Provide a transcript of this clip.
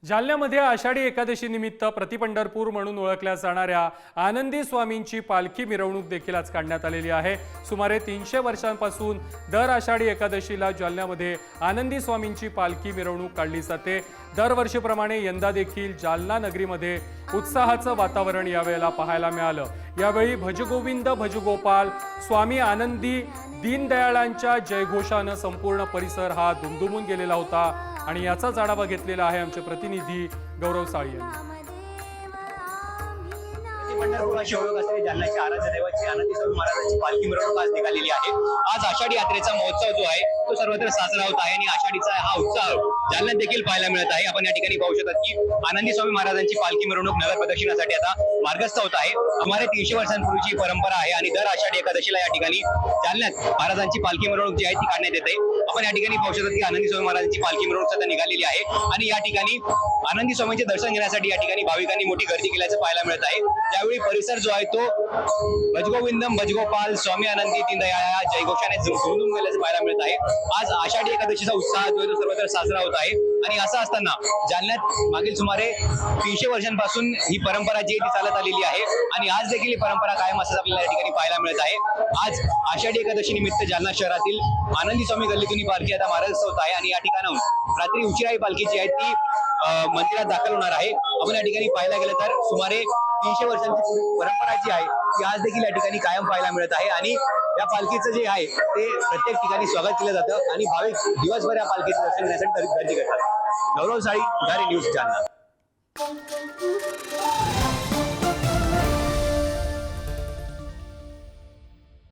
जालन्यामध्ये आषाढी एकादशी निमित्त प्रतिपंढरपूर म्हणून ओळखल्या जाणाऱ्या आनंदी स्वामींची पालखी मिरवणूक देखील आज काढण्यात आलेली आहे। सुमारे 300 वर्षांपासून दर आषाढी एकादशीला जालन्यामध्ये आनंदी स्वामींची पालखी मिरवणूक काढली जाते। दरवर्षीप्रमाणे यंदा देखील जालना नगरीमध्ये उत्साहाचं वातावरण यावेळेला पाहायला मिळालं। यावेळी भजगोविंद भजगोपाल स्वामी आनंदी दीनदयाळांच्या जयघोषानं संपूर्ण परिसर हा दुमदुमून गेलेला होता आणि याचाच आढावा घेतलेला आहे आमचे प्रतिनिधी गौरव साळी यांनी। पंढरपुराची ओळख असलेली जालन्याच्या आराध्य दैवत आनंदी स्वामी महाराजांची पालखी मिरवणूक आज निघालेली आहे। आज आषाढी यात्रेचा महोत्सव जो आहे तो सर्वत्र साजरा होत आहे आणि आषाढीचा हा उत्साह जालन्यात देखील पाहायला मिळत आहे। आपण या ठिकाणी पाहू शकतात की आनंदी स्वामी महाराजांची पालखी मिरवणूक नगर प्रदक्षिणासाठी आता मार्गस्थ होत आहे। सुमारे 300 वर्षांपूर्वीची परंपरा आहे आणि दर आषाढी एकादशीला या ठिकाणी जालन्यात महाराजांची पालखी मिरवणूक जी आहे ती काढण्यात येते। आपण या ठिकाणी पाहू शकतात की आनंदी स्वामी महाराजांची पालखी मिरवणूक सध्या निघालेली आहे आणि या ठिकाणी आनंदी स्वामींचे दर्शन घेण्यासाठी या ठिकाणी भाविकांनी मोठी गर्दी केल्याचं पाहायला मिळत आहे। त्यावेळी परिसर जो आहे तो भजगोविंदम भजगोपाल स्वामी आनंदी दीनदयाळ या जयघोषाने दुमदुमून गेल्याचं पाहायला मिळत आहे। आज आषाढी एकादशीचा उत्साह जो आहे तो सर्वत्र साजरा होत आहे आणि असं असताना जालन्यात मागील सुमारे 300 वर्षांपासून ही परंपरा जी आहे ती चालत आलेली आहे आणि आज देखील ही परंपरा कायम असं आपल्याला या ठिकाणी पाहायला मिळत आहे। आज आषाढी एकादशी निमित्त जालना शहरातील आनंदी स्वामी गल्लीतून ही पालखी आता मार्गस्थ होत आहे आणि या ठिकाणाहून रात्री उशिरा ही पालखी जी आहे ती मंदिरात दाखल होणार आहे। आपण या ठिकाणी पाहायला गेलं तर सुमारे 300 वर्षांची परंपरा जी आहे ती आज देखील या ठिकाणी कायम पाहायला मिळत आहे आणि या पालखीचं जे आहे ते प्रत्येक ठिकाणी स्वागत केलं जातं आणि भाविक दिवसभर या पालखीचं दर्शन घेण्यासाठी गर्दी करतात। गौरव साळी, घारी न्यूज जालना।